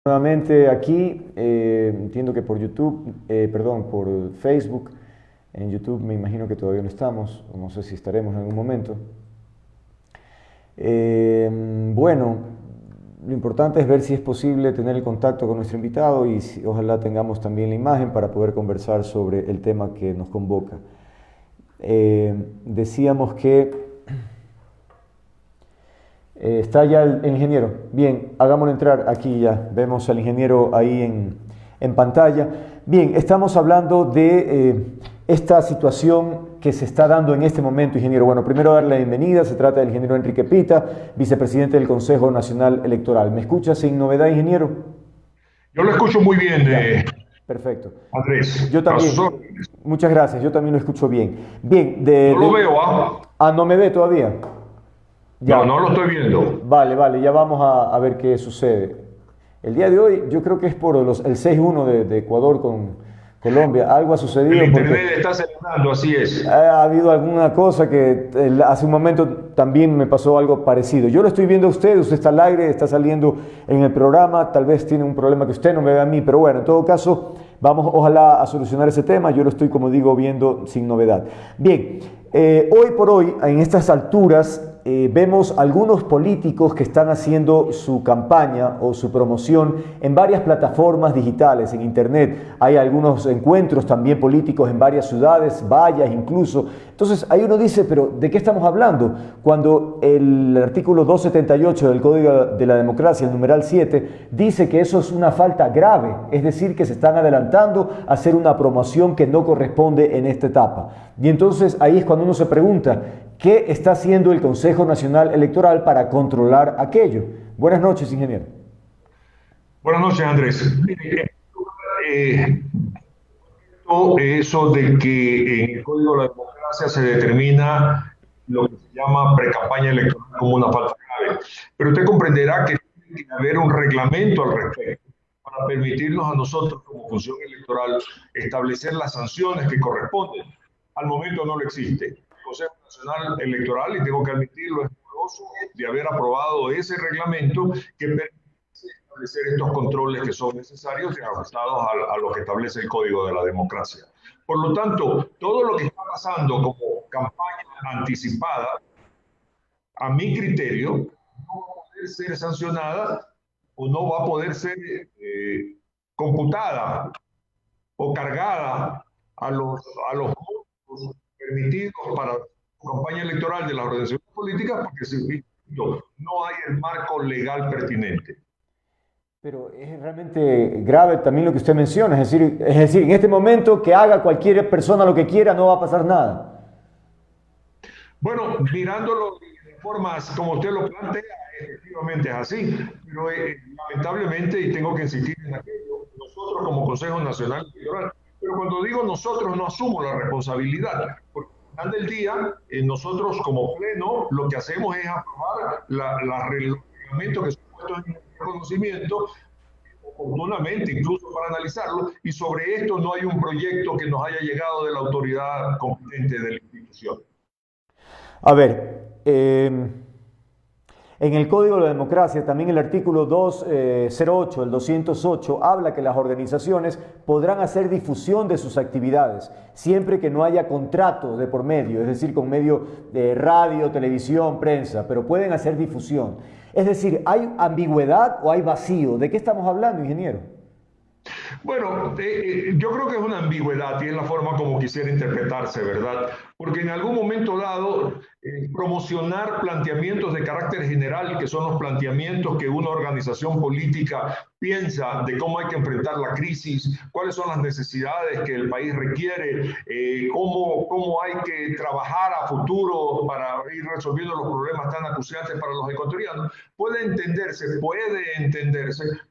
Nuevamente aquí, entiendo que por YouTube, perdón, por Facebook. En YouTube me imagino que todavía no estamos, o no sé si estaremos en algún momento. Bueno, lo importante es ver si es posible tener el contacto con nuestro invitado y ojalá tengamos también la imagen para poder conversar sobre el tema que nos convoca. Decíamos que está ya el ingeniero. Bien, hagámoslo entrar aquí ya. Vemos al ingeniero ahí en pantalla. Bien, estamos hablando de esta situación que se está dando en este momento, ingeniero. Bueno, primero darle la bienvenida. Se trata del ingeniero Enrique Pita, vicepresidente del Consejo Nacional Electoral. ¿Me escucha sin novedad, ingeniero? Yo lo escucho muy bien, Ya, perfecto. Andrés. Yo A sus también. órdenes. Muchas gracias. Yo también lo escucho bien. Bien, No lo veo, ¿ah? Ah, ¿no me ve todavía? No, Ya. no lo estoy viendo. Vale, vale, ya vamos a ver qué sucede. El día de hoy yo creo que es por el 6-1 de Ecuador con Colombia. Algo ha El sucedido porque internet está celebrando, así es. ha habido alguna cosa que hace un momento también me pasó algo parecido. Yo lo estoy viendo a usted, usted está al aire, está saliendo en el programa, tal vez tiene un problema que usted no me ve a mí, pero bueno, en todo caso, vamos ojalá a solucionar ese tema. Yo lo estoy, como digo, viendo sin novedad. Bien, hoy por hoy, en estas alturas, vemos algunos políticos que están haciendo su campaña o su promoción en varias plataformas digitales, en internet. Hay algunos encuentros también políticos en varias ciudades, vallas incluso. Entonces ahí uno dice, pero ¿de qué estamos hablando? Cuando el artículo 278 del Código de la Democracia, el numeral 7, dice que eso es una falta grave, es decir, que se están adelantando a hacer una promoción que no corresponde en esta etapa. Y entonces ahí es cuando uno se pregunta, ¿qué está haciendo el Consejo Nacional Electoral para controlar aquello? Buenas noches, ingeniero. Buenas noches, Andrés. Mire, eh, eso de que en el Código de la Democracia se determina lo que se llama precampaña electoral como una falta grave. Pero usted comprenderá que tiene que haber un reglamento al respecto para permitirnos a nosotros, como función electoral, establecer las sanciones que corresponden. Al momento no lo existe. El Consejo Nacional Electoral, y tengo que admitirlo, es moroso de haber aprobado ese reglamento que permite establecer estos controles que son necesarios y ajustados a lo que establece el Código de la Democracia. Por lo tanto, todo lo que está pasando como campaña anticipada, a mi criterio, no va a poder ser sancionada o no va a poder ser computada o cargada a los montos permitidos para la campaña electoral de las organizaciones políticas porque no hay el marco legal pertinente. Pero es realmente grave también lo que usted menciona, es decir, en este momento que haga cualquier persona lo que quiera no va a pasar nada. Bueno, mirándolo de formas como usted lo plantea, efectivamente es así, pero lamentablemente, y tengo que insistir en aquello, nosotros como Consejo Nacional Electoral, pero cuando digo nosotros no asumo la responsabilidad, porque al final del día, nosotros como pleno lo que hacemos es aprobar los reglamentos que son puestos en conocimiento oportunamente, incluso para analizarlo, y sobre esto no hay un proyecto que nos haya llegado de la autoridad competente de la institución. A ver, en el Código de la Democracia, también el artículo 208, el 208, habla que las organizaciones podrán hacer difusión de sus actividades, siempre que no haya contrato de por medio, es decir, con medio de radio, televisión, prensa, pero pueden hacer difusión. Es decir, ¿hay ambigüedad o hay vacío? ¿De qué estamos hablando, ingeniero? Bueno, yo creo que es una ambigüedad y es la forma como quisiera interpretarse, ¿verdad? Porque en algún momento dado, promocionar planteamientos de carácter general, que son los planteamientos que una organización política piensa de cómo hay que enfrentar la crisis, cuáles son las necesidades que el país requiere, cómo hay que trabajar a futuro para ir resolviendo los problemas tan acuciantes para los ecuatorianos, puede entenderse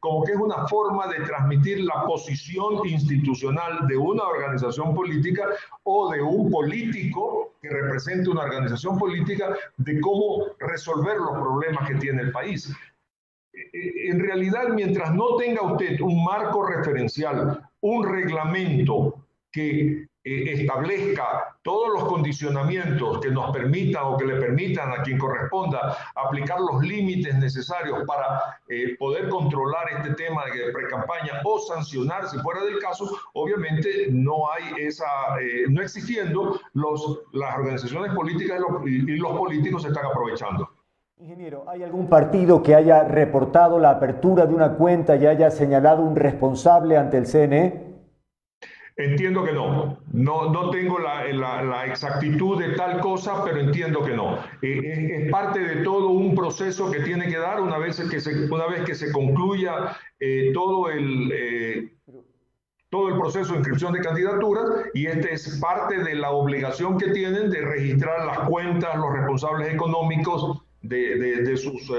como que es una forma de transmitir la posición institucional de una organización política o de un político que represente una organización política de cómo resolver los problemas que tiene el país. En realidad, mientras no tenga usted un marco referencial, un reglamento que establezca todos los condicionamientos que nos permitan o que le permitan a quien corresponda aplicar los límites necesarios para poder controlar este tema de pre-campaña o sancionar si fuera del caso, obviamente no hay no existiendo, las organizaciones políticas y los políticos se están aprovechando. Ingeniero, ¿hay algún partido que haya reportado la apertura de una cuenta y haya señalado un responsable ante el CNE? Entiendo que no. No tengo la exactitud de tal cosa, pero entiendo que no. Es parte de todo un proceso que tiene que dar una vez que se concluya todo el proceso de inscripción de candidaturas, y este es parte de la obligación que tienen de registrar las cuentas, los responsables económicos de sus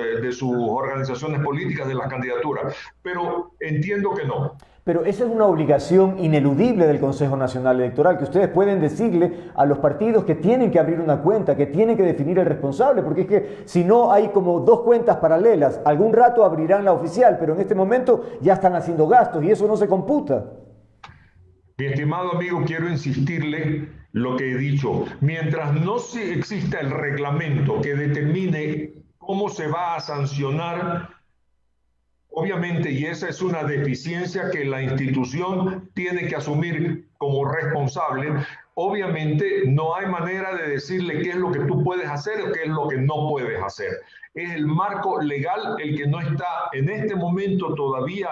organizaciones políticas, de las candidaturas. Pero entiendo que no. Pero esa es una obligación ineludible del Consejo Nacional Electoral, que ustedes pueden decirle a los partidos que tienen que abrir una cuenta, que tienen que definir el responsable, porque es que si no hay como dos cuentas paralelas, algún rato abrirán la oficial, pero en este momento ya están haciendo gastos y eso no se computa. Mi estimado amigo, quiero insistirle lo que he dicho. Mientras no exista el reglamento que determine cómo se va a sancionar, obviamente, y esa es una deficiencia que la institución tiene que asumir como responsable, obviamente no hay manera de decirle qué es lo que tú puedes hacer o qué es lo que no puedes hacer. Es el marco legal el que no está en este momento todavía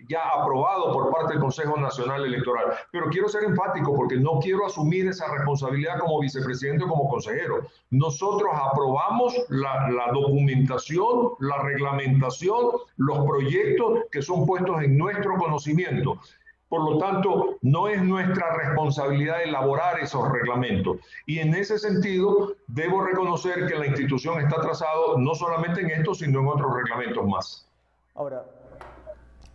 ya aprobado por parte del Consejo Nacional Electoral. Pero quiero ser enfático porque no quiero asumir esa responsabilidad como vicepresidente o como consejero. Nosotros aprobamos la documentación, la reglamentación, los proyectos que son puestos en nuestro conocimiento. Por lo tanto, no es nuestra responsabilidad elaborar esos reglamentos. Y en ese sentido, debo reconocer que la institución está atrasada no solamente en esto, sino en otros reglamentos más. Ahora,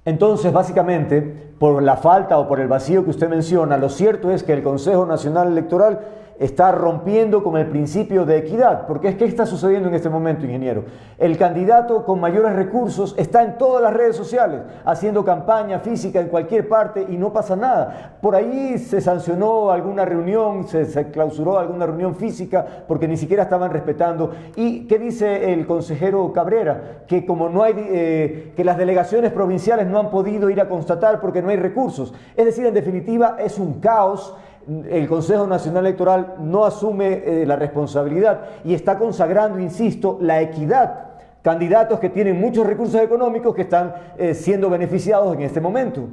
entonces, básicamente, por la falta o por el vacío que usted menciona, lo cierto es que el Consejo Nacional Electoral está rompiendo con el principio de equidad, porque es que está sucediendo en este momento, ingeniero. El candidato con mayores recursos está en todas las redes sociales, haciendo campaña física en cualquier parte y no pasa nada. Por ahí se sancionó alguna reunión, se clausuró alguna reunión física porque ni siquiera estaban respetando. ¿Y qué dice el consejero Cabrera? Que como no hay, que las delegaciones provinciales no han podido ir a constatar porque no hay recursos. Es decir, en definitiva, es un caos. El Consejo Nacional Electoral no asume la responsabilidad y está consagrando, insisto, la equidad. Candidatos que tienen muchos recursos económicos que están siendo beneficiados en este momento.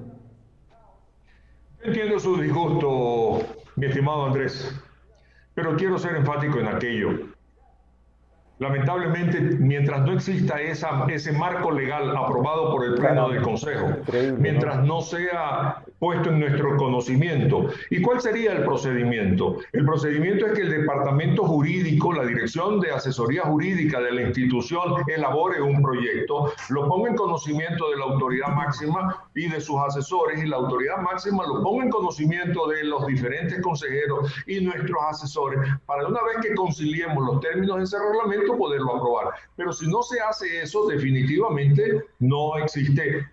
Entiendo su disgusto, mi estimado Andrés, pero quiero ser enfático en aquello. Lamentablemente, mientras no exista ese marco legal aprobado por el Pleno del Consejo, mientras no sea puesto en nuestro conocimiento. ¿Y cuál sería el procedimiento? El procedimiento es que el departamento jurídico, la dirección de asesoría jurídica de la institución, elabore un proyecto, lo ponga en conocimiento de la autoridad máxima y de sus asesores, y la autoridad máxima lo ponga en conocimiento de los diferentes consejeros y nuestros asesores, para una vez que conciliemos los términos de ese reglamento, poderlo aprobar. Pero si no se hace eso, definitivamente no existe,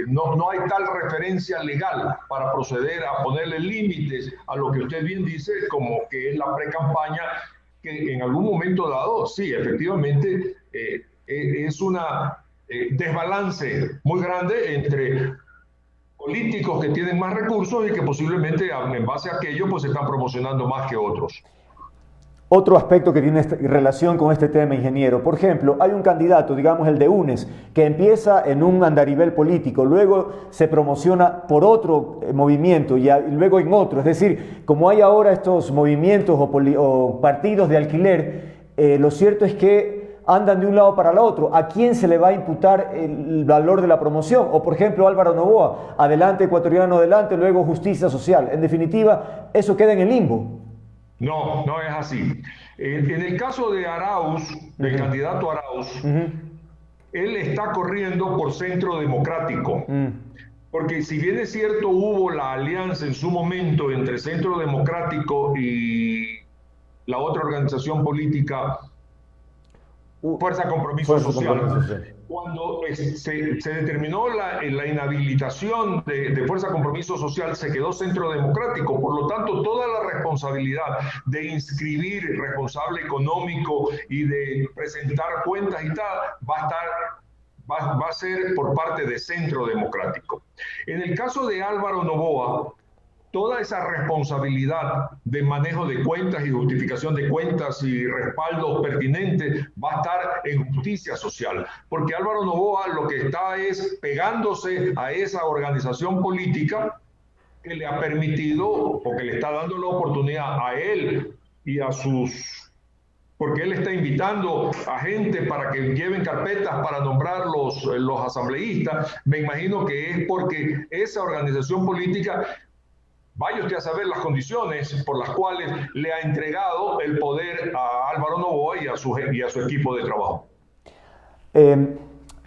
no hay tal referencia legal para proceder a ponerle límites a lo que usted bien dice, como que es la pre-campaña, que en algún momento dado, sí, efectivamente, es una desbalance muy grande entre políticos que tienen más recursos y que posiblemente en base a aquello pues están promocionando más que otros. Otro aspecto que tiene relación con este tema, ingeniero. Por ejemplo, hay un candidato, digamos el de UNES, que empieza en un andarivel político, luego se promociona por otro movimiento y luego en otro. Es decir, como hay ahora estos movimientos o partidos de alquiler, lo cierto es que andan de un lado para el otro. ¿A quién se le va a imputar el valor de la promoción? O por ejemplo Álvaro Noboa, adelante Ecuatoriano adelante, luego Justicia Social. En definitiva, eso queda en el limbo. No, no es así. En el caso de Arauz, del candidato Arauz, él está corriendo por Centro Democrático. Porque si bien es cierto, hubo la alianza en su momento entre Centro Democrático y la otra organización política, Fuerza Compromiso Social. cuando se determinó la inhabilitación de Fuerza Compromiso Social, se quedó Centro Democrático. Por lo tanto, toda la responsabilidad de inscribir responsable económico y de presentar cuentas y tal, va a ser por parte de Centro Democrático. En el caso de Álvaro Noboa, toda esa responsabilidad de manejo de cuentas y justificación de cuentas y respaldos pertinentes va a estar en justicia social, porque Álvaro Noboa lo que está es pegándose a esa organización política que le ha permitido o que le está dando la oportunidad a él y a porque él está invitando a gente para que lleven carpetas para nombrar los asambleístas. Me imagino que es porque esa organización política, vaya usted a saber las condiciones por las cuales le ha entregado el poder a Álvaro Noboa y a su equipo de trabajo.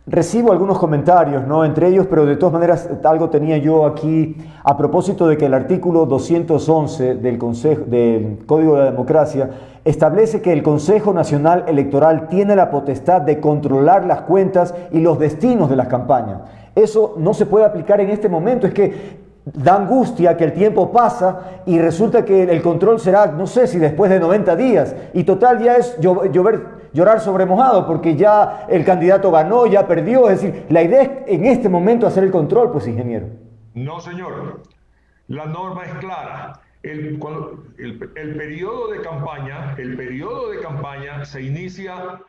Recibo algunos comentarios, ¿no? Entre ellos, pero de todas maneras algo tenía yo aquí a propósito de que el artículo 211 del Código de la Democracia establece que el Consejo Nacional Electoral tiene la potestad de controlar las cuentas y los destinos de las campañas. Eso no se puede aplicar en este momento, es que da angustia que el tiempo pasa y resulta que el control será, no sé si después de 90 días, y total ya es llorar sobre mojado, porque ya el candidato ganó, ya perdió. Es decir, la idea es en este momento hacer el control, pues, ingeniero. No, señor. La norma es clara. El periodo de campaña se inicia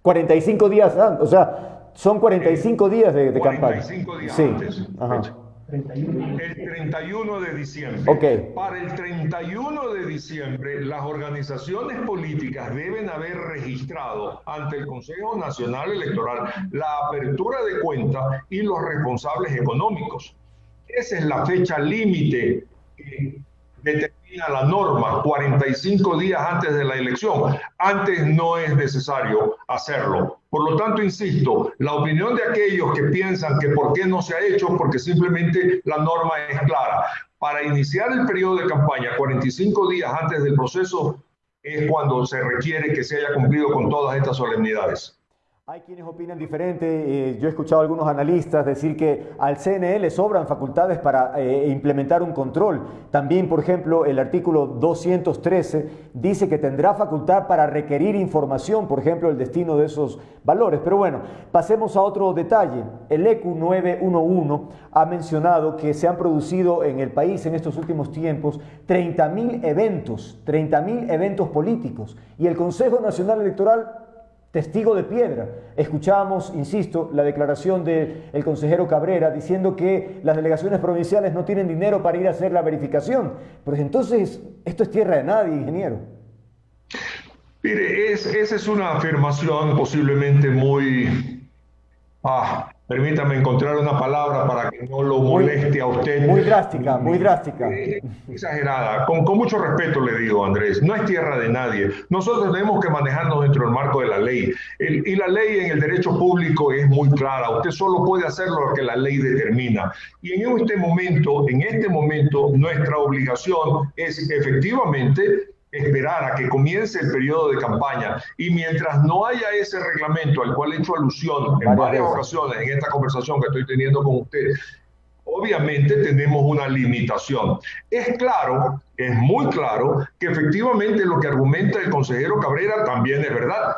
45 días, o sea, son 45 días de campaña. 45 días antes. Ajá. El 31 de diciembre. Okay. Para el 31 de diciembre, las organizaciones políticas deben haber registrado ante el Consejo Nacional Electoral la apertura de cuenta y los responsables económicos. Esa es la fecha límite que determina la norma, 45 días antes de la elección. Antes no es necesario hacerlo. Por lo tanto, insisto, la opinión de aquellos que piensan que por qué no se ha hecho, porque simplemente la norma es clara. Para iniciar el periodo de campaña, 45 días antes del proceso, es cuando se requiere que se haya cumplido con todas estas solemnidades. Hay quienes opinan diferente. Yo he escuchado a algunos analistas decir que al CNE le sobran facultades para implementar un control. También, por ejemplo, el artículo 213 dice que tendrá facultad para requerir información, por ejemplo, el destino de esos valores. Pero bueno, pasemos a otro detalle. El ECU 911 ha mencionado que se han producido en el país en estos últimos tiempos 30.000 eventos políticos. Y el Consejo Nacional Electoral, testigo de piedra. Escuchamos, insisto, la declaración del consejero Cabrera diciendo que las delegaciones provinciales no tienen dinero para ir a hacer la verificación. Pues entonces, esto es tierra de nadie, ingeniero. Mire, esa es una afirmación posiblemente muy... permítame encontrar una palabra para que no lo moleste a usted. Muy drástica, muy drástica. Exagerada. Con mucho respeto le digo, Andrés, no es tierra de nadie. Nosotros tenemos que manejarnos dentro del marco de la ley. Y la ley en el derecho público es muy clara. Usted solo puede hacer lo que la ley determina. Y en este momento, nuestra obligación es efectivamente esperar a que comience el periodo de campaña, y mientras no haya ese reglamento al cual he hecho alusión en varias ocasiones en esta conversación que estoy teniendo con ustedes, obviamente tenemos una limitación. Es claro, es muy claro que efectivamente lo que argumenta el consejero Cabrera también es verdad,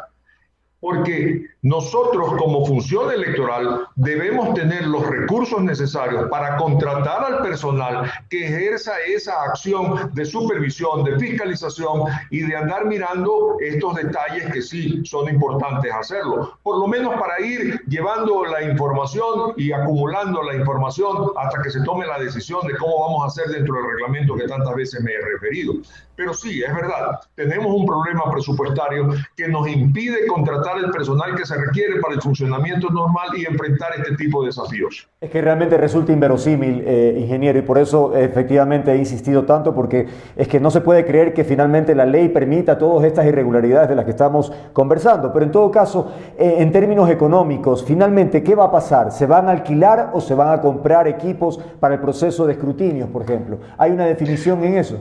porque nosotros como función electoral debemos tener los recursos necesarios para contratar al personal que ejerza esa acción de supervisión, de fiscalización y de andar mirando estos detalles que sí son importantes hacerlo. Por lo menos para ir llevando la información y acumulando la información hasta que se tome la decisión de cómo vamos a hacer dentro del reglamento que tantas veces me he referido. Pero sí, es verdad, tenemos un problema presupuestario que nos impide contratar el personal que se requiere para el funcionamiento normal y enfrentar este tipo de desafíos. Es que realmente resulta inverosímil, ingeniero, y por eso efectivamente he insistido tanto, porque es que no se puede creer que finalmente la ley permita todas estas irregularidades de las que estamos conversando. Pero en todo caso, en términos económicos, finalmente, ¿qué va a pasar? ¿Se van a alquilar o se van a comprar equipos para el proceso de escrutinios, por ejemplo? ¿Hay una definición en eso?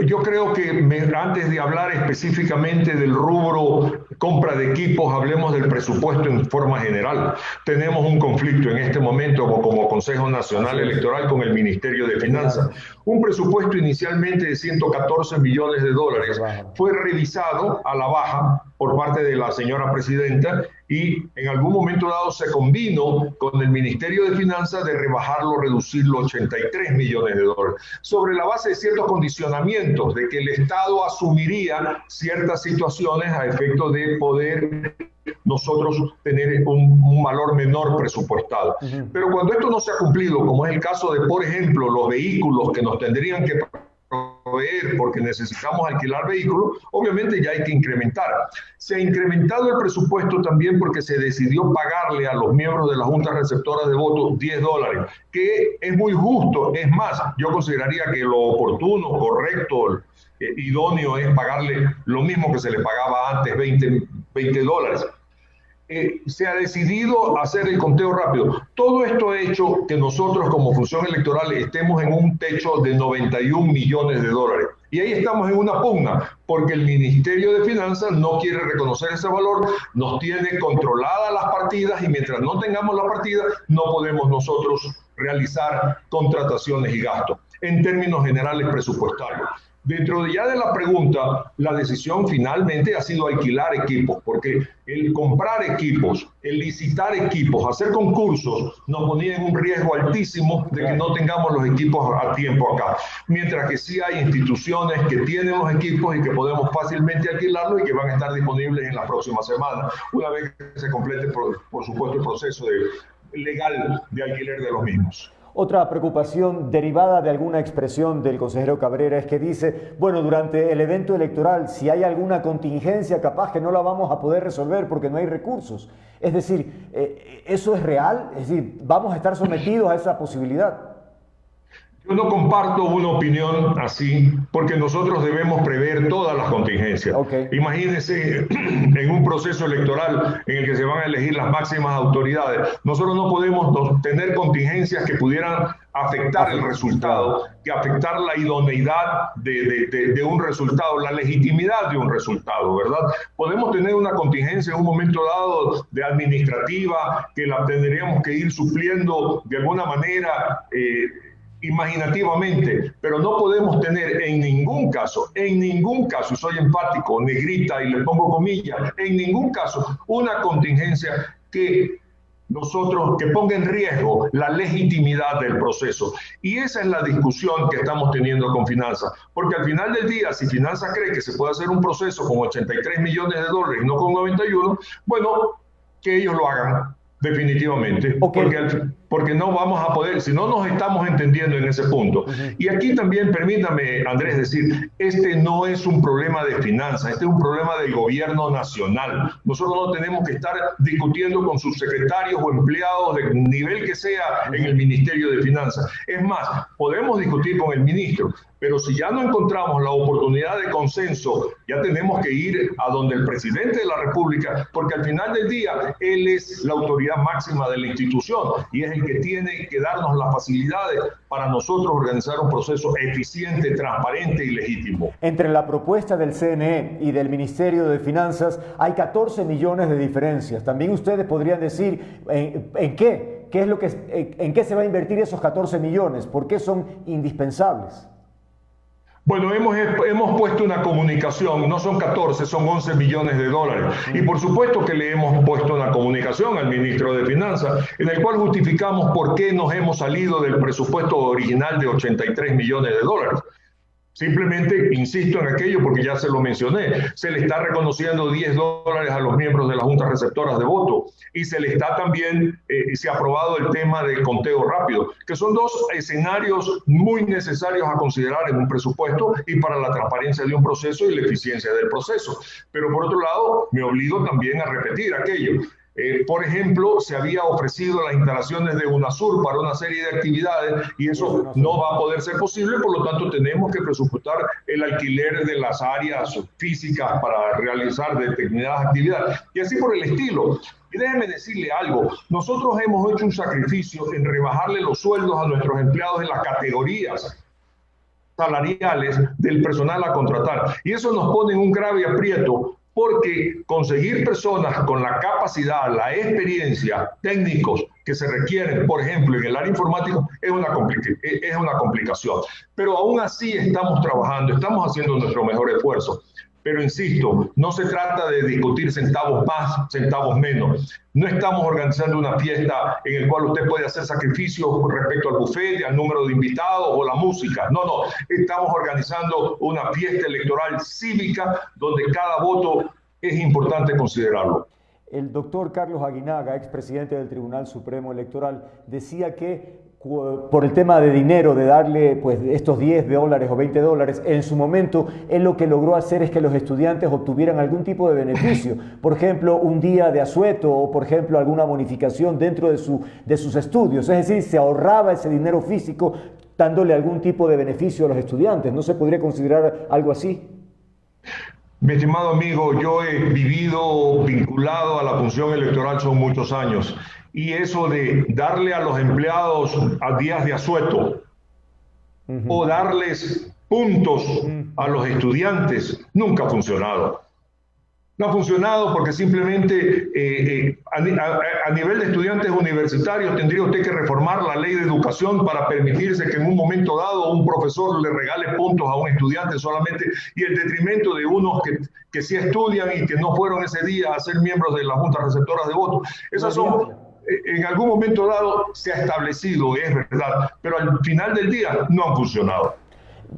Yo creo que antes de hablar específicamente del rubro compra de equipos, hablemos del presupuesto en forma general. Tenemos un conflicto en este momento como Consejo Nacional Electoral con el Ministerio de Finanzas. Un presupuesto inicialmente de 114 millones de dólares fue revisado a la baja por parte de la señora presidenta y en algún momento dado se convino con el Ministerio de Finanzas de rebajarlo, reducirlo a 83 millones de dólares, sobre la base de ciertos condicionamientos de que el Estado asumiría ciertas situaciones a efecto de poder nosotros tener un valor menor presupuestado. Pero cuando esto no se ha cumplido, como es el caso de, por ejemplo, los vehículos que nos tendrían que proveer porque necesitamos alquilar vehículos, obviamente ya hay que incrementar. Se ha incrementado el presupuesto también porque se decidió pagarle a los miembros de la Junta Receptora de Votos $10, que es muy justo. Es más, yo consideraría que lo oportuno, correcto, idóneo es pagarle lo mismo que se le pagaba antes, $20. Se ha decidido hacer el conteo rápido. Todo esto ha hecho que nosotros como función electoral estemos en un techo de 91 millones de dólares. Y ahí estamos en una pugna, porque el Ministerio de Finanzas no quiere reconocer ese valor, nos tiene controladas las partidas y mientras no tengamos la partida no podemos nosotros realizar contrataciones y gastos en términos generales presupuestarios. Dentro de ya de la pregunta, la decisión finalmente ha sido alquilar equipos, porque el comprar equipos, el licitar equipos, hacer concursos, nos ponía en un riesgo altísimo de que no tengamos los equipos a tiempo acá. Mientras que sí hay instituciones que tienen los equipos y que podemos fácilmente alquilarlos y que van a estar disponibles en las próximas semanas, una vez que se complete, por supuesto, el proceso legal de alquiler de los mismos. Otra preocupación derivada de alguna expresión del consejero Cabrera es que dice, bueno, durante el evento electoral, si hay alguna contingencia, capaz que no la vamos a poder resolver porque no hay recursos. Es decir, ¿eso es real? Es decir, ¿vamos a estar sometidos a esa posibilidad? Yo no comparto una opinión así, porque nosotros debemos prever todas las contingencias. Imagínense en un proceso electoral en el que se van a elegir las máximas autoridades. Nosotros no podemos tener contingencias que pudieran afectar el resultado, que afectar la idoneidad de un resultado, la legitimidad de un resultado, ¿verdad? Podemos tener una contingencia en un momento dado de administrativa que la tendríamos que ir supliendo de alguna manera imaginativamente, pero no podemos tener en ningún caso, y soy enfático, negrita y le pongo comillas, en ningún caso una contingencia que ponga en riesgo la legitimidad del proceso. Y esa es la discusión que estamos teniendo con Finanzas, porque al final del día, si Finanzas cree que se puede hacer un proceso con 83 millones de dólares y no con 91, bueno, que ellos lo hagan. Definitivamente, porque no vamos a poder, si no nos estamos entendiendo en ese punto. Y aquí también permítame, Andrés, decir, este no es un problema de finanzas, este es un problema del gobierno nacional. Nosotros no tenemos que estar discutiendo con subsecretarios o empleados de nivel que sea en el Ministerio de Finanzas. Es más, podemos discutir con el ministro, pero si ya no encontramos la oportunidad de consenso, ya tenemos que ir a donde el presidente de la República, porque al final del día, él es la autoridad máxima de la institución y es el que tiene que darnos las facilidades para nosotros organizar un proceso eficiente, transparente y legítimo. Entre la propuesta del CNE y del Ministerio de Finanzas hay 14 millones de diferencias. También ustedes podrían decir en qué se va a invertir esos 14 millones, por qué son indispensables. Bueno, hemos puesto una comunicación, no son 14, son 11 millones de dólares. Y por supuesto que le hemos puesto una comunicación al ministro de Finanzas, en el cual justificamos por qué nos hemos salido del presupuesto original de 83 millones de dólares. Simplemente insisto en aquello porque ya se lo mencioné, se le está reconociendo $10 a los miembros de las juntas receptoras de voto y se le está también, se ha aprobado el tema del conteo rápido, que son dos escenarios muy necesarios a considerar en un presupuesto y para la transparencia de un proceso y la eficiencia del proceso. Pero por otro lado, me obligo también a repetir aquello. Por ejemplo, se había ofrecido las instalaciones de UNASUR para una serie de actividades y eso no va a poder ser posible, por lo tanto tenemos que presupuestar el alquiler de las áreas físicas para realizar determinadas actividades y así por el estilo. Y déjeme decirle algo, nosotros hemos hecho un sacrificio en rebajarle los sueldos a nuestros empleados en las categorías salariales del personal a contratar. Y eso nos pone en un grave aprieto porque conseguir personas con la capacidad, la experiencia, técnicos que se requieren, por ejemplo, en el área informática, es una complicación. Pero aún así estamos trabajando, estamos haciendo nuestro mejor esfuerzo. Pero insisto, no se trata de discutir centavos más, centavos menos. No estamos organizando una fiesta en la cual usted puede hacer sacrificios respecto al buffet, al número de invitados o la música. No, no. Estamos organizando una fiesta electoral cívica donde cada voto es importante considerarlo. El doctor Carlos Aguinaga, expresidente del Tribunal Supremo Electoral, decía que por el tema de dinero, de darle pues estos $10 o $20, en su momento él lo que logró hacer es que los estudiantes obtuvieran algún tipo de beneficio, por ejemplo un día de asueto o por ejemplo alguna bonificación dentro de sus estudios, es decir, se ahorraba ese dinero físico dándole algún tipo de beneficio a los estudiantes. ¿No se podría considerar algo así? Mi estimado amigo, yo he vivido vinculado a la función electoral son muchos años. Y eso de darle a los empleados a días de asueto o darles puntos a los estudiantes nunca ha funcionado. No ha funcionado porque simplemente a nivel de estudiantes universitarios tendría usted que reformar la ley de educación para permitirse que en un momento dado un profesor le regale puntos a un estudiante solamente y el detrimento de unos que sí estudian y que no fueron ese día a ser miembros de las juntas receptoras de votos. Esas son... En algún momento dado se ha establecido, es verdad, pero al final del día no han funcionado.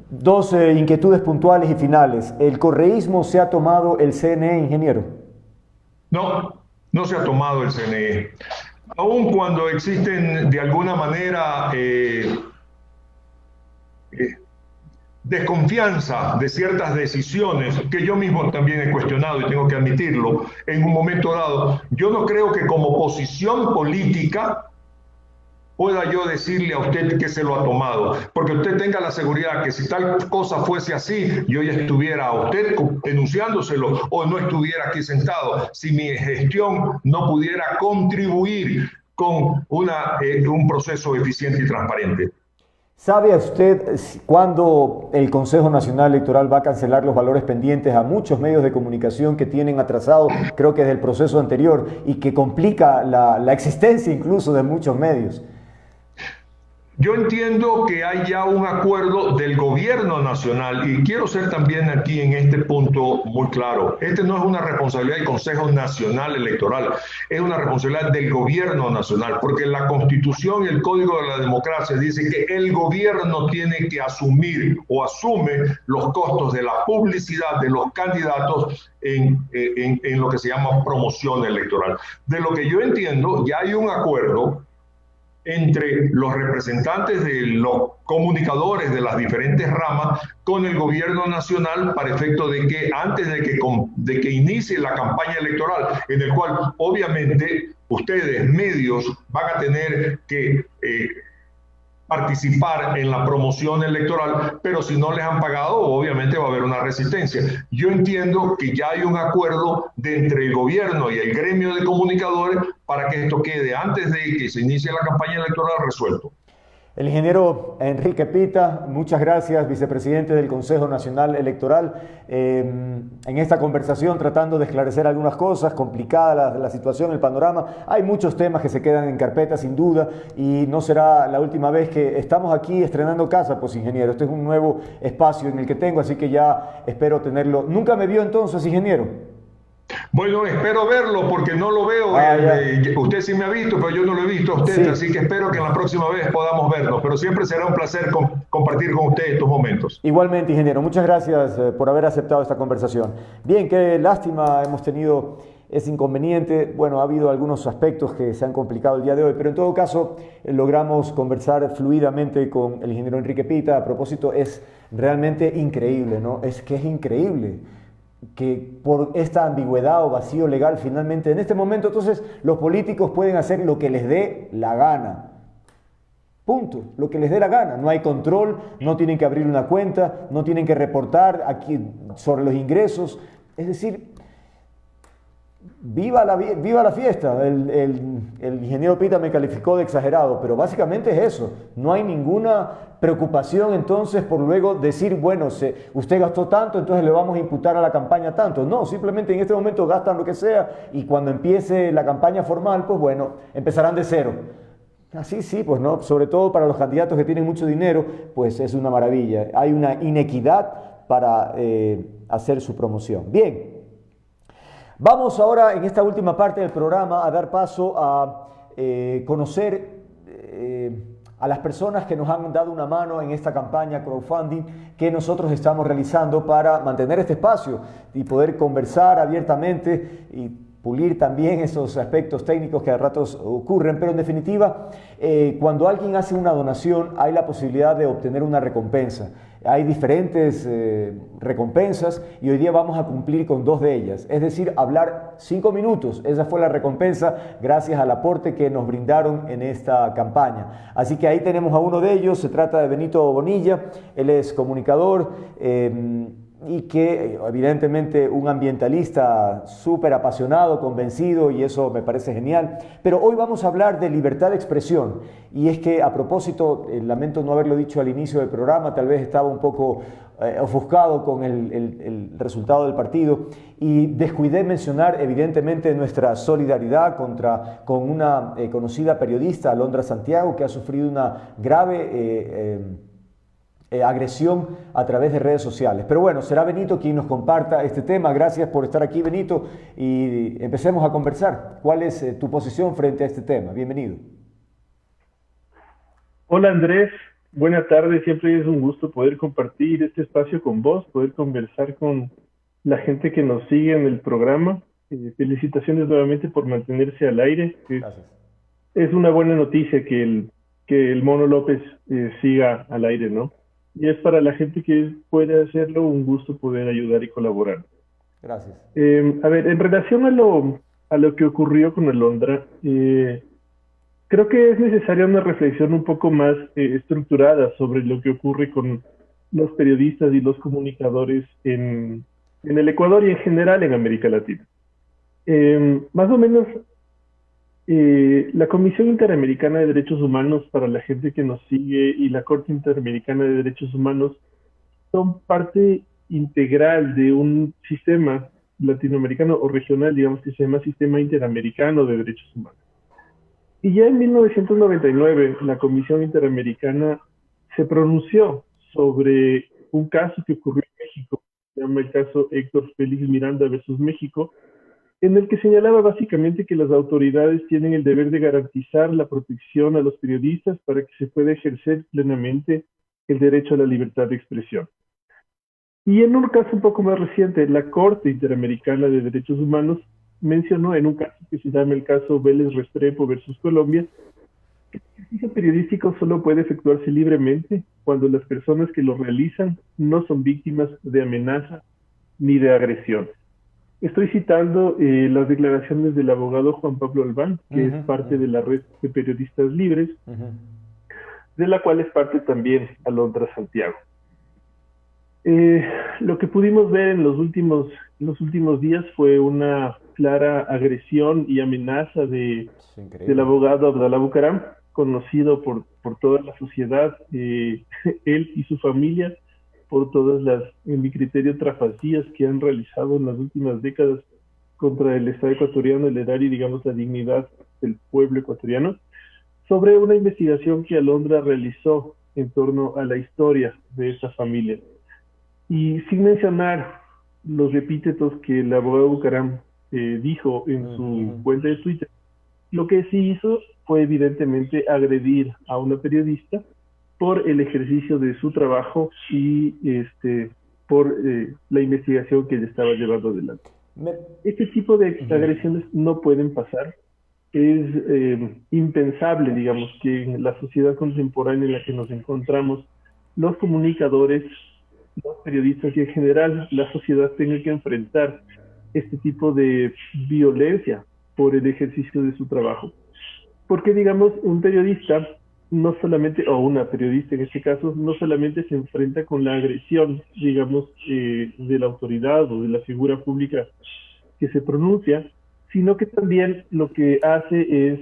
Dos inquietudes puntuales y finales. ¿El correísmo se ha tomado el CNE, ingeniero? No, no se ha tomado el CNE. Aun cuando existen de alguna manera desconfianza de ciertas decisiones que yo mismo también he cuestionado y tengo que admitirlo en un momento dado, yo no creo que como posición política pueda yo decirle a usted que se lo ha tomado, porque usted tenga la seguridad que si tal cosa fuese así, yo ya estuviera a usted denunciándoselo o no estuviera aquí sentado, si mi gestión no pudiera contribuir con un proceso eficiente y transparente. ¿Sabe usted cuándo el Consejo Nacional Electoral va a cancelar los valores pendientes a muchos medios de comunicación que tienen atrasado, creo que desde el proceso anterior, y que complica la existencia incluso de muchos medios? Yo entiendo que hay ya un acuerdo del gobierno nacional y quiero ser también aquí en este punto muy claro. Este no es una responsabilidad del Consejo Nacional Electoral, es una responsabilidad del gobierno nacional, porque la Constitución y el Código de la Democracia dice que el gobierno tiene que asumir o asume los costos de la publicidad de los candidatos en lo que se llama promoción electoral. De lo que yo entiendo, ya hay un acuerdo entre los representantes de los comunicadores de las diferentes ramas con el gobierno nacional para efecto de que antes de que inicie la campaña electoral, en el cual obviamente ustedes, medios, van a tener que participar en la promoción electoral, pero si no les han pagado, obviamente va a haber una resistencia. Yo entiendo que ya hay un acuerdo entre el gobierno y el gremio de comunicadores para que esto quede antes de que se inicie la campaña electoral resuelto. El ingeniero Enrique Pita, muchas gracias, vicepresidente del Consejo Nacional Electoral, en esta conversación tratando de esclarecer algunas cosas, complicada la situación, el panorama. Hay muchos temas que se quedan en carpeta sin duda y no será la última vez que estamos aquí estrenando casa, pues ingeniero. Este es un nuevo espacio en el que tengo, así que ya espero tenerlo. ¿Nunca me vio entonces, ingeniero? Bueno, espero verlo porque no lo veo. Usted sí me ha visto, pero yo no lo he visto a usted, sí. Así que espero que en la próxima vez podamos vernos. Pero siempre será un placer compartir con usted estos momentos. Igualmente, ingeniero. Muchas gracias por haber aceptado esta conversación. Bien, qué lástima hemos tenido ese inconveniente. Bueno, ha habido algunos aspectos que se han complicado el día de hoy, pero en todo caso logramos conversar fluidamente con el ingeniero Enrique Pita. A propósito, es realmente increíble, ¿no? Es que es increíble que por esta ambigüedad o vacío legal finalmente en este momento entonces los políticos pueden hacer lo que les dé la gana. Punto, lo que les dé la gana. No hay control, no tienen que abrir una cuenta, no tienen que reportar aquí sobre los ingresos. Es decir, viva la fiesta. El ingeniero Pita me calificó de exagerado, pero básicamente es eso. No hay ninguna preocupación entonces por luego decir, bueno, usted gastó tanto, entonces le vamos a imputar a la campaña tanto. No, simplemente en este momento gastan lo que sea y cuando empiece la campaña formal, pues bueno, empezarán de cero. Así sí, pues no, sobre todo para los candidatos que tienen mucho dinero, pues es una maravilla. Hay una inequidad para hacer su promoción. Bien. Vamos ahora en esta última parte del programa a dar paso a conocer a las personas que nos han dado una mano en esta campaña crowdfunding que nosotros estamos realizando para mantener este espacio y poder conversar abiertamente y pulir también esos aspectos técnicos que a ratos ocurren, pero en definitiva, cuando alguien hace una donación hay la posibilidad de obtener una recompensa. Hay diferentes recompensas y hoy día vamos a cumplir con 2 de ellas, es decir, hablar 5 minutos. Esa fue la recompensa gracias al aporte que nos brindaron en esta campaña. Así que ahí tenemos a uno de ellos, se trata de Benito Bonilla, él es comunicador y que evidentemente un ambientalista súper apasionado, convencido, y eso me parece genial. Pero hoy vamos a hablar de libertad de expresión, y es que a propósito, lamento no haberlo dicho al inicio del programa, tal vez estaba un poco ofuscado con el resultado del partido y descuidé mencionar evidentemente nuestra solidaridad con una conocida periodista, Alondra Santiago, que ha sufrido una grave agresión a través de redes sociales. Pero bueno, será Benito quien nos comparta este tema. Gracias por estar aquí, Benito, y empecemos a conversar. ¿Cuál es tu posición frente a este tema? Bienvenido. Hola Andrés, buenas tardes. Siempre es un gusto poder compartir este espacio con vos, poder conversar con la gente que nos sigue en el programa. Felicitaciones nuevamente por mantenerse al aire. Gracias. Es una buena noticia que el Mono López siga al aire, ¿no? Y es para la gente que puede hacerlo un gusto poder ayudar y colaborar. Gracias. A ver, en relación a lo que ocurrió con Alondra, creo que es necesaria una reflexión un poco más estructurada sobre lo que ocurre con los periodistas y los comunicadores en el Ecuador y en general en América Latina. Más o menos, la Comisión Interamericana de Derechos Humanos, para la gente que nos sigue, y la Corte Interamericana de Derechos Humanos son parte integral de un sistema latinoamericano o regional, digamos, que se llama Sistema Interamericano de Derechos Humanos. Y ya en 1999 la Comisión Interamericana se pronunció sobre un caso que ocurrió en México, se llama el caso Héctor Félix Miranda versus México, en el que señalaba básicamente que las autoridades tienen el deber de garantizar la protección a los periodistas para que se pueda ejercer plenamente el derecho a la libertad de expresión. Y en un caso un poco más reciente, la Corte Interamericana de Derechos Humanos mencionó en un caso que se llama el caso Vélez Restrepo versus Colombia, que el ejercicio periodístico solo puede efectuarse libremente cuando las personas que lo realizan no son víctimas de amenaza ni de agresión. Estoy citando las declaraciones del abogado Juan Pablo Albán, que es parte de la red de periodistas libres, de la cual es parte también Alondra Santiago. Lo que pudimos ver en los últimos días fue una clara agresión y amenaza del abogado Abdalá Bucaram, conocido por toda la sociedad, él y su familia, por todas las, en mi criterio, trafalías que han realizado en las últimas décadas contra el Estado ecuatoriano, el erario y, digamos, la dignidad del pueblo ecuatoriano, sobre una investigación que Alondra realizó en torno a la historia de esa familia. Y sin mencionar los epítetos que el abogado Bucaram dijo en su cuenta de Twitter, lo que sí hizo fue evidentemente agredir a una periodista por el ejercicio de su trabajo y por la investigación que ella estaba llevando adelante. Este tipo de agresiones no pueden pasar. Es impensable, digamos, que en la sociedad contemporánea en la que nos encontramos, los comunicadores, los periodistas y en general la sociedad tenga que enfrentar este tipo de violencia por el ejercicio de su trabajo. Porque, digamos, un periodista no solamente, o una periodista en este caso, no solamente se enfrenta con la agresión, digamos, de la autoridad o de la figura pública que se pronuncia, sino que también lo que hace es,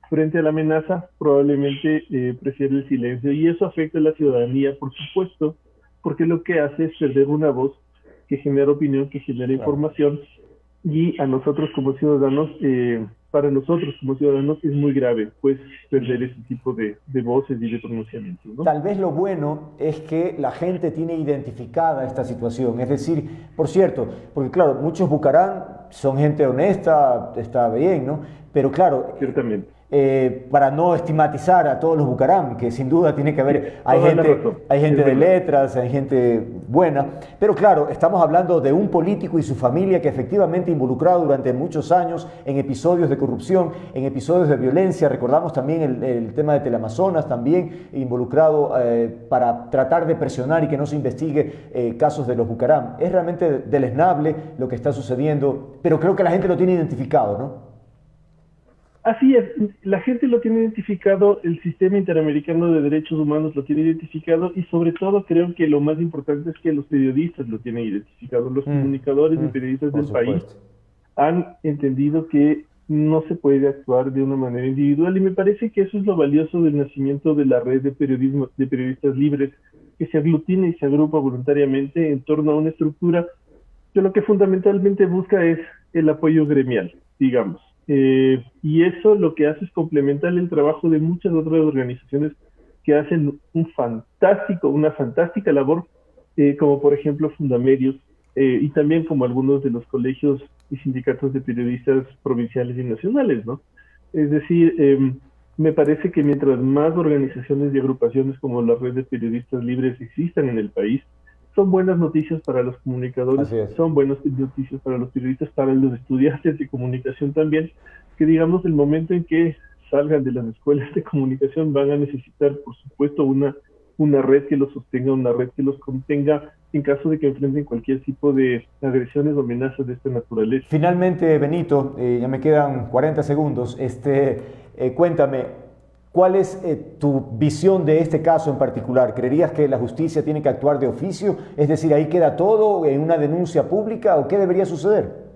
frente a la amenaza, probablemente prefiere el silencio, y eso afecta a la ciudadanía, por supuesto, porque lo que hace es perder una voz que genera opinión, que genera información, y a nosotros como ciudadanos, para nosotros como ciudadanos es muy grave, pues, perder ese tipo de voces y de pronunciamientos, ¿no? Tal vez lo bueno es que la gente tiene identificada esta situación, es decir, por cierto, porque claro, muchos Bucaram son gente honesta, está bien, ¿no? Pero claro, ciertamente. Para no estigmatizar a todos los Bucaram, que sin duda tiene que haber, hay gente de letras, hay gente buena, pero claro, estamos hablando de un político y su familia que efectivamente involucrado durante muchos años en episodios de corrupción, en episodios de violencia. Recordamos también el tema de Teleamazonas, también involucrado para tratar de presionar y que no se investigue casos de los Bucaram. Es realmente deleznable lo que está sucediendo, pero creo que la gente lo tiene identificado, ¿no? Así es, la gente lo tiene identificado, el sistema interamericano de derechos humanos lo tiene identificado, y sobre todo creo que lo más importante es que los periodistas lo tienen identificado, los comunicadores y periodistas del país han entendido que no se puede actuar de una manera individual, y me parece que eso es lo valioso del nacimiento de la red de periodistas libres, que se aglutina y se agrupa voluntariamente en torno a una estructura que lo que fundamentalmente busca es el apoyo gremial, digamos. Y eso lo que hace es complementar el trabajo de muchas otras organizaciones que hacen una fantástica labor, como por ejemplo Fundamedios, y también como algunos de los colegios y sindicatos de periodistas provinciales y nacionales, ¿no? Es decir, me parece que mientras más organizaciones y agrupaciones como la red de periodistas libres existan en el país, son buenas noticias para los comunicadores, son buenas noticias para los periodistas, para los estudiantes de comunicación también, que digamos el momento en que salgan de las escuelas de comunicación van a necesitar, por supuesto, una red que los sostenga, una red que los contenga en caso de que enfrenten cualquier tipo de agresiones o amenazas de esta naturaleza. Finalmente, Benito, ya me quedan 40 segundos, cuéntame, ¿cuál es tu visión de este caso en particular? ¿Creerías que la justicia tiene que actuar de oficio? Es decir, ¿ahí queda todo en una denuncia pública o qué debería suceder?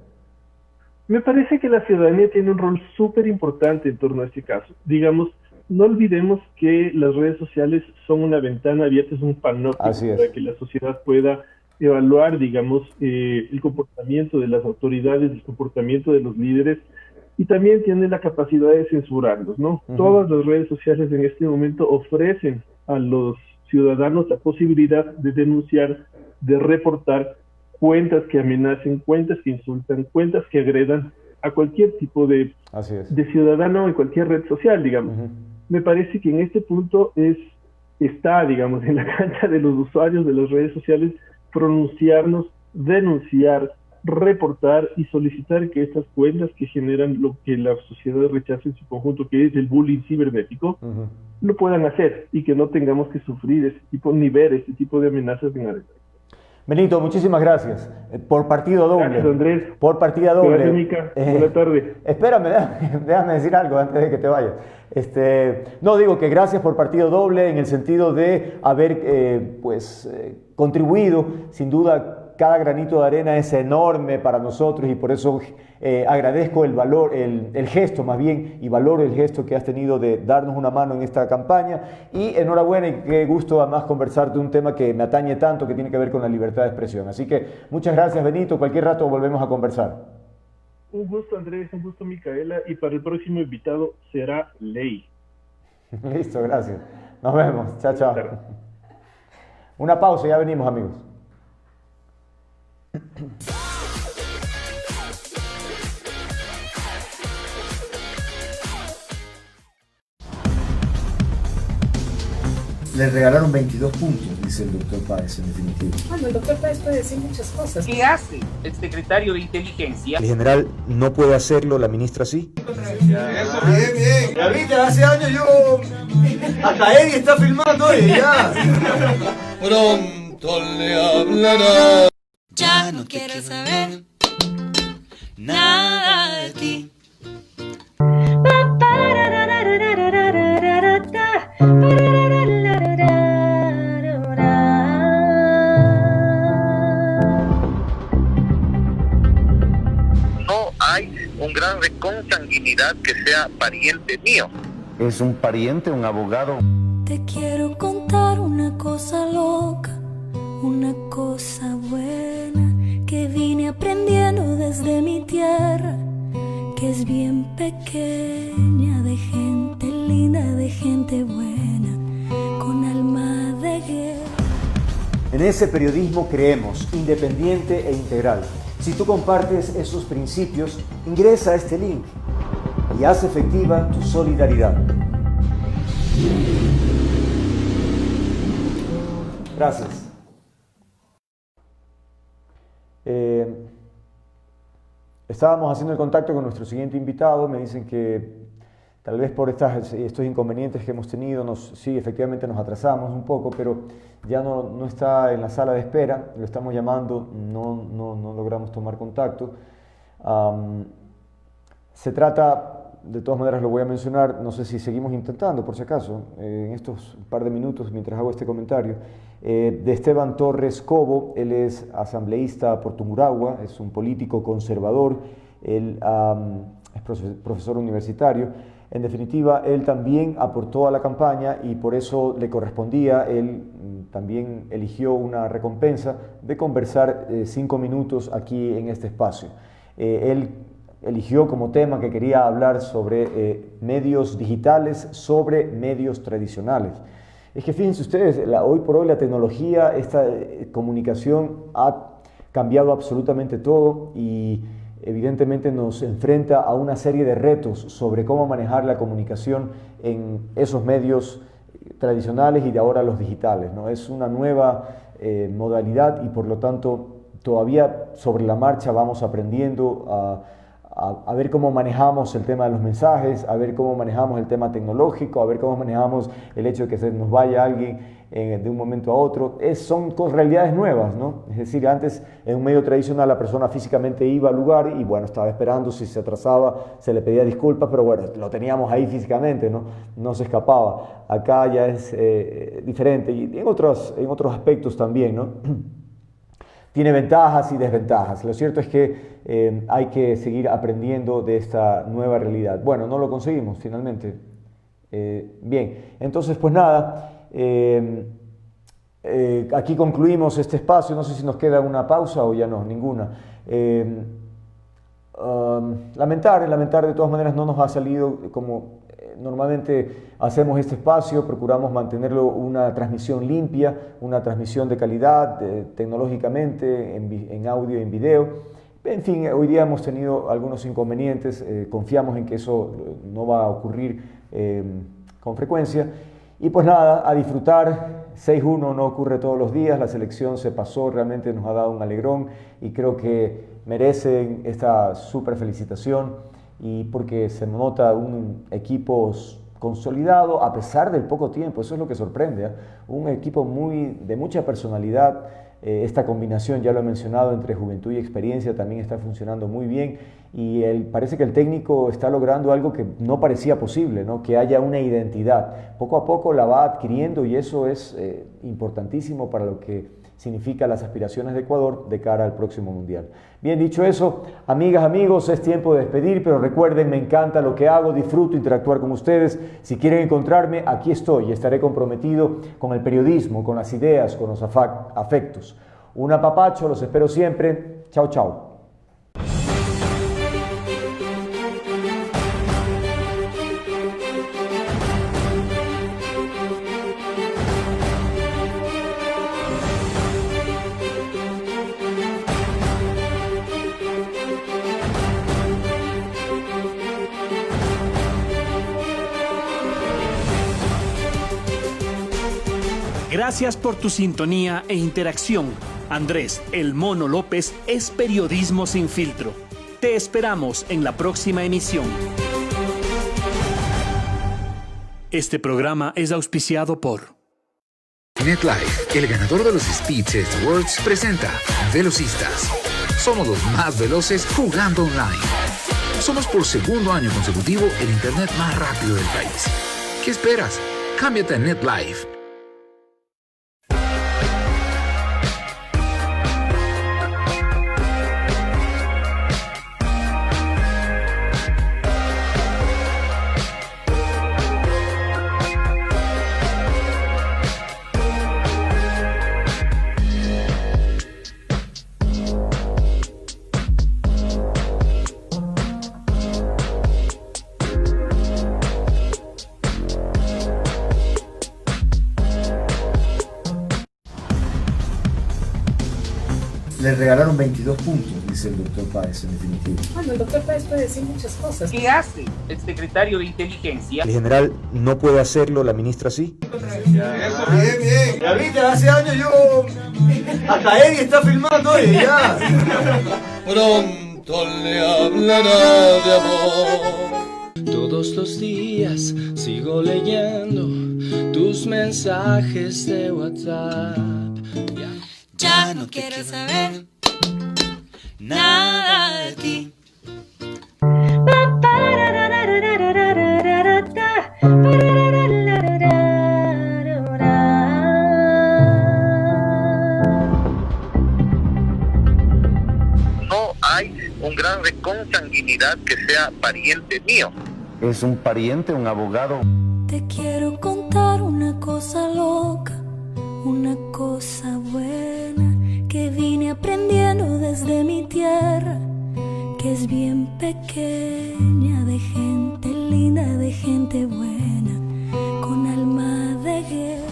Me parece que la ciudadanía tiene un rol súper importante en torno a este caso. Digamos, no olvidemos que las redes sociales son una ventana abierta, es un panóptico para que la sociedad pueda evaluar, digamos, el comportamiento de las autoridades, el comportamiento de los líderes, y también tiene la capacidad de censurarlos, ¿no? Todas las redes sociales en este momento ofrecen a los ciudadanos la posibilidad de denunciar, de reportar cuentas que amenacen, cuentas que insultan, cuentas que agredan a cualquier tipo de ciudadano en cualquier red social, digamos. Me parece que en este punto está, digamos, en la cancha de los usuarios de las redes sociales pronunciarnos, denunciar, reportar y solicitar que estas cuentas que generan lo que la sociedad rechaza en su conjunto, que es el bullying cibernético, lo puedan hacer y que no tengamos que sufrir ni ver este tipo de amenazas en adelante. Benito, muchísimas gracias. Por partido doble. Gracias, Andrés. Por partida doble. Gracias, Mica. Buenas tardes. Espérame, déjame decir algo antes de que te vayas. No, digo que gracias por partido doble en el sentido de haber contribuido, sin duda. Cada granito de arena es enorme para nosotros y por eso agradezco el valor, el gesto más bien, y valoro el gesto que has tenido de darnos una mano en esta campaña. Y enhorabuena, y qué gusto además conversar de un tema que me atañe tanto, que tiene que ver con la libertad de expresión. Así que muchas gracias, Benito. Cualquier rato volvemos a conversar. Un gusto, Andrés, un gusto, Micaela, y para el próximo invitado será ley. Listo, gracias. Nos vemos. Chao, chao. Una pausa, ya venimos, amigos. Le regalaron 22 puntos, dice el doctor Páez, en definitiva. Bueno, el doctor Páez puede decir muchas cosas. ¿Qué hace el secretario de Inteligencia? El general no puede hacerlo, la ministra sí. Eso, bien. Ya viste, hace años yo... Hasta Eddie está filmando y ya. Pronto le hablará. Ya no quiero saber nada de ti. No hay casualidad que sea pariente mío. ¿Es un pariente, un abogado? Te quiero contar una cosa loca, una cosa buena que vine aprendiendo desde mi tierra, que es bien pequeña, de gente linda, de gente buena, con alma de guerra. En ese periodismo creemos, independiente e integral. Si tú compartes esos principios, ingresa a este link y haz efectiva tu solidaridad. Gracias. Estábamos haciendo el contacto con nuestro siguiente invitado. Me dicen que tal vez por estos inconvenientes que hemos tenido, sí, efectivamente nos atrasamos un poco, pero ya no está en la sala de espera. Lo estamos llamando, no logramos tomar contacto. Se trata, de todas maneras lo voy a mencionar, no sé si seguimos intentando, por si acaso, en estos par de minutos mientras hago este comentario, de Esteban Torres Cobo. Él es asambleísta por Tungurahua, es un político conservador, él es profesor universitario. En definitiva, él también aportó a la campaña y por eso le correspondía, él también eligió una recompensa de conversar 5 minutos aquí en este espacio. Él eligió como tema que quería hablar sobre medios digitales, sobre medios tradicionales. Es que fíjense ustedes, hoy por hoy la tecnología, esta comunicación ha cambiado absolutamente todo y evidentemente nos enfrenta a una serie de retos sobre cómo manejar la comunicación en esos medios tradicionales y de ahora los digitales, ¿no? Es una nueva modalidad y por lo tanto todavía sobre la marcha vamos aprendiendo a ver cómo manejamos el tema de los mensajes, a ver cómo manejamos el tema tecnológico, a ver cómo manejamos el hecho de que se nos vaya alguien de un momento a otro. Son realidades nuevas, ¿no? Es decir, antes en un medio tradicional la persona físicamente iba al lugar y bueno, estaba esperando, si se atrasaba se le pedía disculpas, pero bueno, lo teníamos ahí físicamente, no se escapaba. Acá ya es diferente y en otros aspectos también, ¿no? Tiene ventajas y desventajas. Lo cierto es que hay que seguir aprendiendo de esta nueva realidad. Bueno, no lo conseguimos finalmente. Bien, entonces pues nada, aquí concluimos este espacio. No sé si nos queda una pausa o ya no, ninguna. Lamentar de todas maneras no nos ha salido como normalmente hacemos este espacio. Procuramos mantenerlo una transmisión limpia, una transmisión de calidad tecnológicamente, en audio y en video. En fin, hoy día hemos tenido algunos inconvenientes, confiamos en que eso no va a ocurrir con frecuencia. Y pues nada, a disfrutar. 6-1 no ocurre todos los días, la selección se pasó, realmente nos ha dado un alegrón y creo que merecen esta súper felicitación, y porque se nota un equipo consolidado a pesar del poco tiempo. Eso es lo que sorprende, ¿eh? Un equipo de mucha personalidad. Esta combinación, ya lo he mencionado, entre juventud y experiencia también está funcionando muy bien y parece que el técnico está logrando algo que no parecía posible, ¿no? Que haya una identidad. Poco a poco la va adquiriendo y eso es importantísimo para lo que significa las aspiraciones de Ecuador de cara al próximo Mundial. Bien, dicho eso, amigas, amigos, es tiempo de despedir, pero recuerden, me encanta lo que hago, disfruto interactuar con ustedes. Si quieren encontrarme, aquí estoy y estaré comprometido con el periodismo, con las ideas, con los afectos. Un apapacho, los espero siempre. Chao, chao. Gracias por tu sintonía e interacción. Andrés El Mono López es Periodismo Sin Filtro. Te esperamos en la próxima emisión. Este programa es auspiciado por NetLife, el ganador de los Speed Test Awards, presenta Velocistas. Somos los más veloces jugando online. Somos por segundo año consecutivo el internet más rápido del país. ¿Qué esperas? Cámbiate a NetLife. Le regalaron 22 puntos, dice el doctor Páez, en definitiva. Bueno, el doctor Páez puede decir muchas cosas. ¿Qué hace el secretario de Inteligencia? El general no puede hacerlo, la ministra sí. Eso, bien, bien. Ya viste, hace años yo... Hasta Eddie está filmando, oye, ya. Pronto le hablará de amor. Todos los días sigo leyendo tus mensajes de WhatsApp. Ya no quiero saber nada de ti. No hay un grado de consanguinidad que sea pariente mío. Es un pariente, un abogado. Te quiero contar una cosa loca, una cosa buena que vine aprendiendo desde mi tierra, que es bien pequeña, de gente linda, de gente buena, con alma de guerra.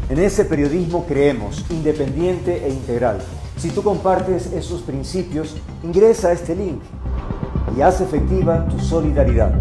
En ese periodismo creemos, independiente e integral. Si tú compartes esos principios, ingresa a este link y haz efectiva tu solidaridad.